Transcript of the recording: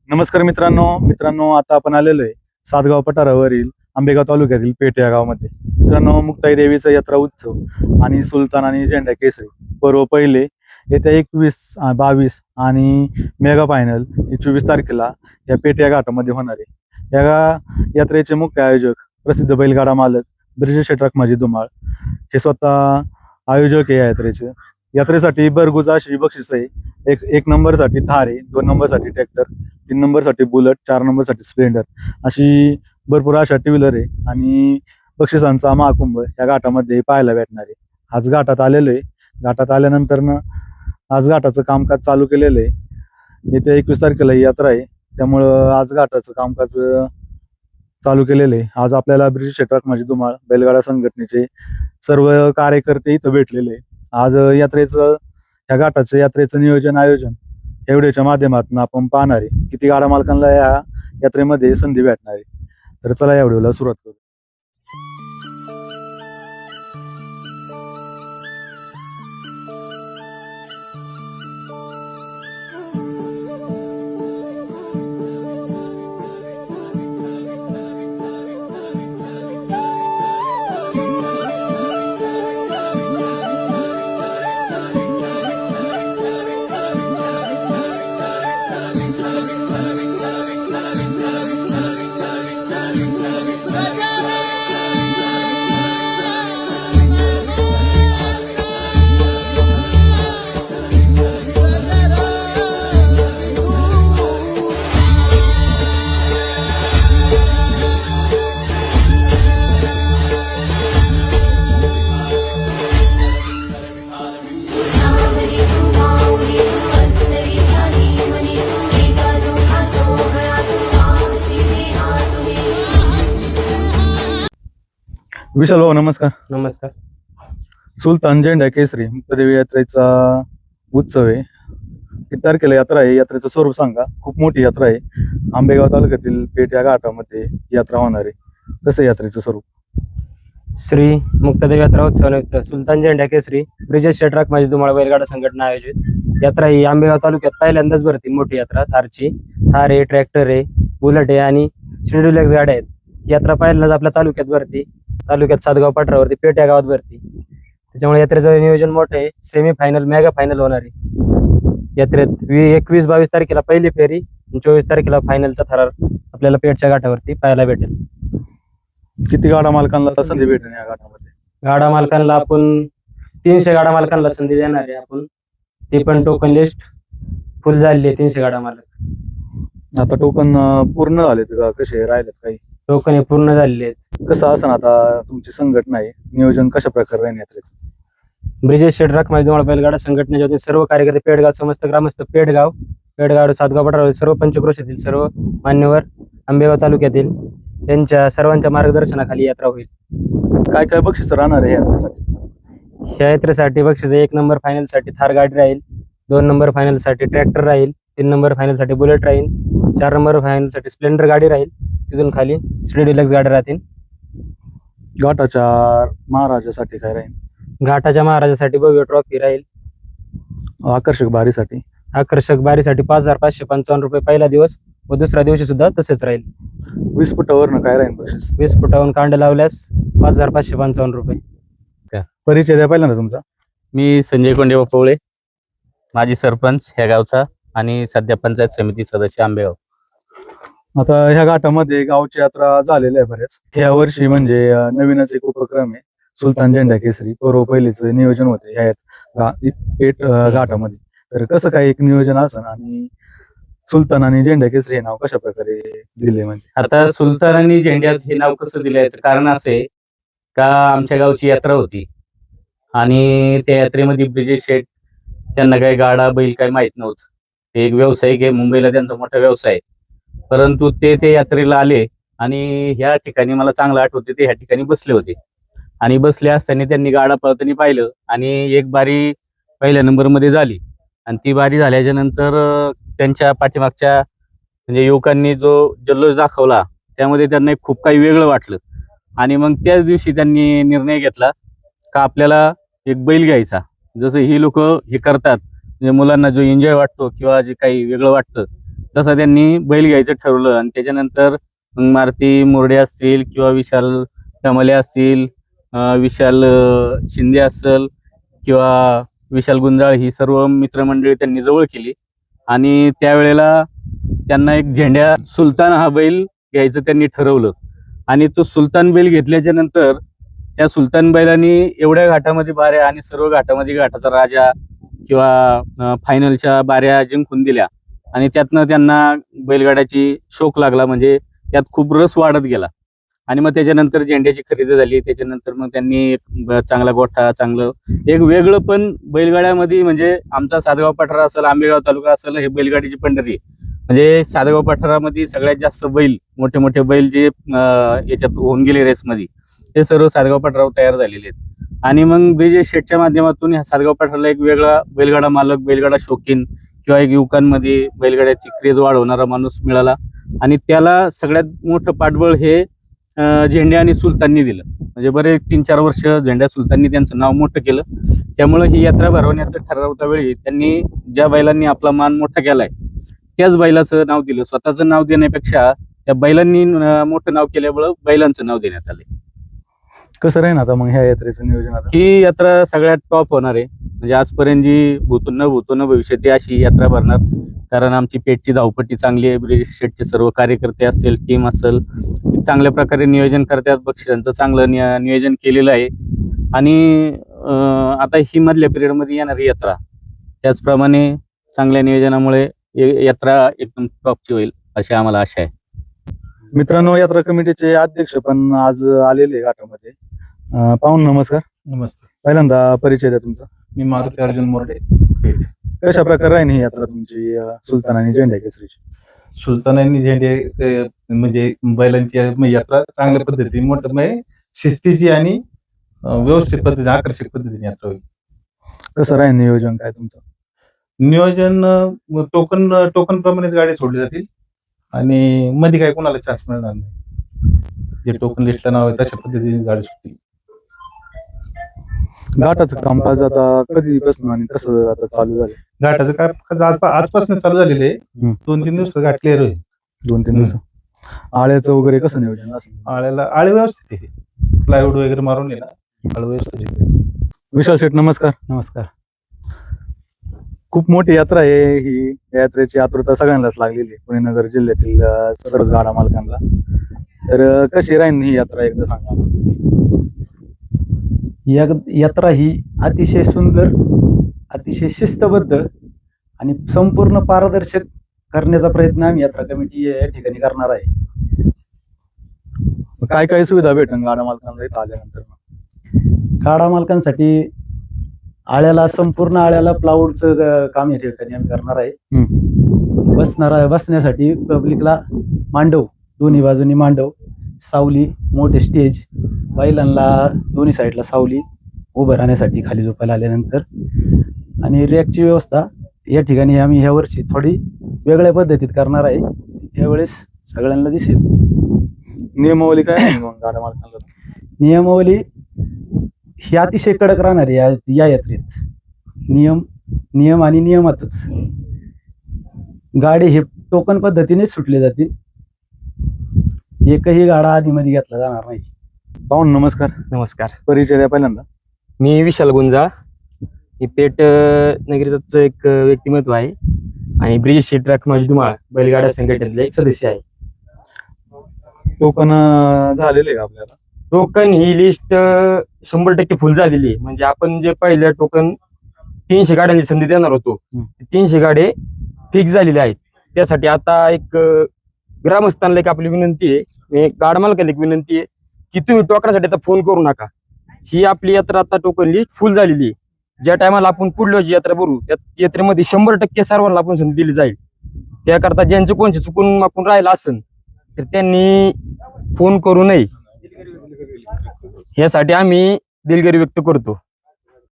नमस्कार मित्रांनो आता आपण आलेलो आहे सातगाव पठारावरील आंबेगाव तालुक्यातील पेठ या गावामध्ये. मित्रांनो, मुक्ताई देवीचा यात्रा उत्सव आणि सुलतान आणि झेंडा केसरी पर्व पहिले येत्या 21, 22 आणि मेगा फायनल 24 तारखेला या पेठ या घाटामध्ये होणार आहे. या यात्रेचे मुख्य आयोजक प्रसिद्ध बैलगाडा मालक ब्रिजेश रखमाजी धुमाळ हे स्वतः आयोजक आहे या यात्रेसाठी भरघोस अशी बक्षीस आहे. एक नंबरसाठी थार आहे, 2 नंबरसाठी ट्रॅक्टर, 3 नंबरसाठी बुलेट, 4 नंबरसाठी स्प्लेंडर अशी भरपूर अशा टू व्हीलर आहे आणि बक्षिसांचा महाकुंभ या घाटामध्ये पाहायला भेटणार आहे. आज घाटात आलेलो आहे. घाटात आल्यानंतर आज घाटाचं कामकाज चालू केलेलं आहे. येत्या 21 तारखेला ही यात्रा आहे, त्यामुळं आज घाटाचं कामकाज चालू केलेलं आहे. आज आपल्याला ब्रिजेश रखमाजी धुमाळ बैलगाडा संघटनेचे सर्व कार्यकर्ते इथं भेटलेले आहे. आज या घाटाचं यात्रेचं नियोजन आयोजन या व्हिडिओच्या माध्यमातून आपण पाहणार आहे. किती गाडा मालकांना या यात्रेमध्ये संधी भेटणार आहे. तर चला या व्हिडिओला सुरुवात करू. विशाल भाऊ नमस्कार. नमस्कार. सुलतान झेंडा केसरी मुक्तादेवी यात्रेचा उत्सव आहे. किती तारखेला यात्रा आहे? यात्रेचं स्वरूप सांगा. खूप मोठी यात्रा आहे. आंबेगाव तालुक्यातील पेठ या घाटामध्ये यात्रा होणार आहे. कसं आहे यात्रेचं स्वरूप? श्री मुक्तादेवी यात्रा उत्सवानिमित्त सुलतान झेंडा केसरी ब्रिजेश रखमाजी धुमाळ बैलगाडा संघटना आयोजित यात्रा ही आंबेगाव तालुक्यात पहिल्यांदाच भरती. मोठी यात्रा थारची. थार आहे, ट्रॅक्टर आहे, बुलेट आहे आणि डिलक्स गाड्या आहेत. यात्रा पहिल्यांदाच आपल्या तालुक्यात भरती. तालुक्यात सातगाव पठारावरती पेठ या गावात भरती. त्याच्यामुळे यात्रेचं नियोजन मोठं आहे. सेमी फायनल, मेगा फायनल होणार आहे यात्रेत. 21-22 तारखेला पहिली फेरी, 24 तारखेला फायनलचा थरार आपल्याला पेठच्या घाटावरती पाहायला भेटेल. किती गाडा मालकांना संधी भेटेल या घाटामध्ये? गाडा मालकांना आपण 300 गाडा मालकांना संधी देणार आहे आपण. ते पण टोकन लिस्ट फुल झालेली आहे. 300 गाडा मालक. आता टोकन पूर्ण झालेत का? कसे राहिलेत? काही टोकन हे पूर्ण झालेले आहेत. कसं असं आता तुमची संघटना आहे, नियोजन कशा प्रकारे राहील यात्रेचं? ब्रिजेश रखमाजी धुमाळ बैलगाडा संघटनेच्या वतीने सर्व कार्यकर्ते, पेठगाव समस्त ग्रामस्थ, पेठगाव सातगाव पठारावरील सर्व पंचक्रोशीतील सर्व मान्यवर, आंबेगाव तालुक्यातील यांच्या सर्वांच्या मार्गदर्शनाखाली यात्रा होईल. काय काय बक्षीस राहणार आहे यात्रेसाठी? ह्या यात्रेसाठी बक्षीस 1 नंबर फायनलसाठी थार गाडी राहील, 2 नंबर फायनलसाठी ट्रॅक्टर राहील, 3 नंबर फायनलसाठी बुलेट राहील, 4 नंबर फायनलसाठी स्प्लेंडर गाडी राहील. तिथून खाली डिलक्स गाड्या राहतील. घाटाच्या महाराजासाठी काय राहील? घाटाच्या महाराजासाठी भव्य ट्रॉफी राहील. आकर्षक बारीसाठी 5,555 रुपये पहिला दिवस व दुसऱ्या दिवशी सुद्धा तसेच राहील. 20 फुटावरनं काय राहील बक्षीस? 20 फुटावरून कांड लावल्यास 5,555 रुपये. परिचय द्या पहिल्यांदा तुमचा. मी संजय कोंडे पवळे, माजी सरपंच ह्या गावचा आणि सध्या पंचायत समिती सदस्य आंबेगाव. आता ह्या घाटामध्ये गावची यात्रा झालेली आहे बऱ्याच. ह्या वर्षी म्हणजे नवीनच एक उपक्रम आहे, सुलतान झेंडा केसरी पर्व पहिलेच नियोजन होते ह्या पेठ घाटामध्ये. तर कसं काय एक नियोजन असं आणि सुलतान आणि झेंडा केसरी हे नाव कशा प्रकारे दिले? म्हणजे आता सुलतान आणि झेंड्याच हे नाव कसं दिलं याचं कारण असं आहे का आमच्या गावची यात्रा होती आणि त्या यात्रेमध्ये ब्रिजेश शेठ त्यांना काही गाडा बैल काही माहित नव्हतं. ते एक व्यावसायिक आहे, मुंबईला त्यांचा मोठा व्यवसाय आहे. परंतु ते यात्रेला आले आणि ह्या ठिकाणी मला चांगलं आठवते, ते ह्या ठिकाणी बसले होते आणि बसले असताना त्यांनी गाडा पळताना पाहिलं आणि एक बारी पहिल्या नंबरमध्ये झाली आणि ती बारी झाल्याच्या नंतर त्यांच्या पाठीमागच्या म्हणजे युवकांनी जो जल्लोष दाखवला त्यामध्ये त्यांना खूप काही वेगळं वाटलं आणि मग त्याच दिवशी त्यांनी निर्णय घेतला का आपल्याला एक बैल घ्यायचा. जसं ही लोक हे करतात म्हणजे मुलांना जो एन्जॉय वाटतो किंवा जे काही वेगळं वाटतं तसं त्यांनी बैल घ्यायचं ठरवलं आणि त्याच्यानंतर मग मारुती मोरडे असतील किंवा विशाल टमले असतील, विशाल शिंदे असेल किंवा विशाल गुंजाळ, ही सर्व मित्रमंडळी त्यांनी जवळ केली आणि त्यावेळेला त्यांना एक झेंड्या सुलतान हा बैल घ्यायचं त्यांनी ठरवलं. आणि तो सुलतान बैल घेतल्याच्या नंतर त्या सुलतान बैलांनी एवढ्या घाटामध्ये बाऱ्या आणि सर्व घाटामध्ये घाटाचा राजा किंवा फायनलच्या बाऱ्या जिंकून दिल्या आणि त्यातनं त्यांना बैलगाड्याची शौक लागला, म्हणजे त्यात खूप रस वाढत गेला. आणि मग त्याच्यानंतर झेंड्याची खरेदी झाली. त्याच्यानंतर मग त्यांनी एक चांगला गोठा, चांगलं एक वेगळं पण बैलगाड्यामध्ये, म्हणजे आमचा सातगाव पठार असेल, आंबेगाव तालुका असेल, हे बैलगाडीची पंढरी आहे. म्हणजे सातगाव पठारामध्ये सगळ्यात जास्त बैल, मोठे मोठे बैल जे याच्यात होऊन गेले रेसमध्ये, ते सर्व सातगाव पठारावर तयार झालेले आहेत. आणि मग ब्रिजेश शेटच्या माध्यमातून ह्या सातगाव पठाराला एक वेगळा बैलगाडा मालक, बैलगाडा शौकीन किंवा एक युवकांमध्ये बैलगाड्याची क्रेज वाढवणारा माणूस मिळाला. आणि त्याला सगळ्यात मोठं पाठबळ हे झेंड्या आणि सुलताननी दिलं. म्हणजे बरे 3-4 वर्ष झेंड्या सुलताननी त्यांचं नाव मोठं केलं. त्यामुळे ही यात्रा भरवण्याचं ठरवता वेळी त्यांनी ज्या बैलांनी आपला मान मोठा केलाय त्याच बैलाचं नाव दिलं. स्वतःचं नाव देण्यापेक्षा त्या बैलांनी मोठं नाव केल्यामुळं बैलांचं नाव देण्यात आलंय. कसं राहील आता मग ह्या यात्रेचं नियोजन आता? ही यात्रा सगळ्यात टॉप होणार आहे. म्हणजे आजपर्यंत जी भूतून न भविष्य ती अशी यात्रा भरणार. कारण आमची पेठची धावपट्टी चांगली आहे. ब्रिजेश शेटचे सर्व कार्यकर्ते असतील, टीम असेल, चांगल्या प्रकारे नियोजन करतात. बक्षिसांचं चांगलं नियोजन केलेलं आहे. आणि आता ही मधल्या पिरियडमध्ये येणारी यात्रा त्याचप्रमाणे चांगल्या नियोजनामुळे यात्रा एकदम टॉपची होईल अशी आम्हाला आशा आहे. मित्रांनो, यात्रा कमिटीचे अध्यक्ष पण आज आलेले घाटामध्ये. पाहून नमस्कार. नमस्ते. पहिल्यांदा परिचय द्या तुमचा. मी मारुती अर्जुन मोरडे, पेठ. कशा प्रकारे राहील ही यात्रा तुमची सुलतान आणि झेंड्या केसरीची? सुलतानांनी झेंडे म्हणजे बैलांची यात्रा चांगल्या पद्धतीने मोठं म्हणजे शिस्तीची आणि व्यवस्थित पद्धतीने, आकर्षक पद्धतीने यात्रा होईल. कसं राहील नियोजन काय तुमचं? नियोजन टोकन प्रमाणेच गाडी सोडली जातील आणि मध्ये काही कोणाला चान्स मिळणार नाही. जे टोकन लिस्टला नाव आहे तशा पद्धतीने गाडी सुटतील. घाटाचं कामकाज आता कधीपासून आणि कसं आता चालू झालं? घाटाचं काय आजपासून चालू झालेलं आहे. 2-3 दिवस घाट क्लिअर होईल. 2-3 दिवस. आळ्याचं वगैरे कसं नियोजन असेल? आळे व्यवस्थित आहे. प्लायवूड वगैरे मारून आहे ना, आळे व्यवस्थित आहे. विशाल शेठ नमस्कार. नमस्कार. खूप मोठी यात्रा आहे ही. या यात्रेची आतुरता सगळ्यांनाच लागलेली आहे, पुणे नगर जिल्ह्यातील सर्व गाडा मालकांना. तर कशी राहील ही यात्रा एकदा सांगा. यात्रा ही अतिशय सुंदर, अतिशय शिस्तबद्ध आणि संपूर्ण पारदर्शक करण्याचा प्रयत्न आम्ही यात्रा कमिटी या ठिकाणी करणार आहे. काय काय सुविधा भेटेल गाडा मालकांना इथं आल्यानंतर? गाडा मालकांसाठी आळ्याला, संपूर्ण आळ्याला प्लाऊडचं काम या ठिकाणी आम्ही करणार आहे. बसण्यासाठी पब्लिकला मांडव, दोन्ही बाजूनी मांडव, सावली, मोठे स्टेज, बैलांना दोन्ही साईडला सावली, उभं राहण्यासाठी खाली झोपायला आल्यानंतर, आणि रॅकची व्यवस्था या ठिकाणी आम्ही ह्या वर्षी थोडी वेगळ्या पद्धतीत करणार आहे. यावेळेस सगळ्यांना दिसेल. नियमावली काय आहे मग गाडा मालकांना? नियमावली ही अतिशय कडक राहणार आहे या यात्रेत. नियम आणि नियमातच गाडी हे टोकन पद्धतीने सुटले जातील. एकही गाडा आधीमध्ये घेतला जाणार नाही. पाहून नमस्कार. नमस्कार. परिचय द्या पहिल्यांदा. मी विशाल गुंजाळ. ही पेठ नगरीचं एक व्यक्तिमत्व आहे आणि ब्रिजेश शेट धुमाळ बैलगाडा संघटनेतले एक सदस्य आहे. टोकन झालेले का आपल्याला? टोकन ही लिस्ट 100% फुल झालेली आहे. म्हणजे आपण जे पहिलं टोकन 300 गाड्यांची संधी देणार होतो, 300 गाडे फिक्स झालेले आहेत. त्यासाठी आता एक ग्रामस्थांना एक आपली विनंती आहे, गाडा मालकाला एक विनंती आहे की तुम्ही टोकनासाठी आता फोन करू नका. ही आपली यात्रा आता टोकन लिस्ट फुल झालेली आहे. ज्या टायमाला आपण पुढल्या यात्रा भरू त्या यात्रेमध्ये 100% सर्वांना आपण संधी दिली जाईल. त्याकरता ज्यांचं कोणचे चुकून आपण राहिलं असेल तर त्यांनी फोन करू नये, यासाठी आम्ही दिलगिरी व्यक्त करतो.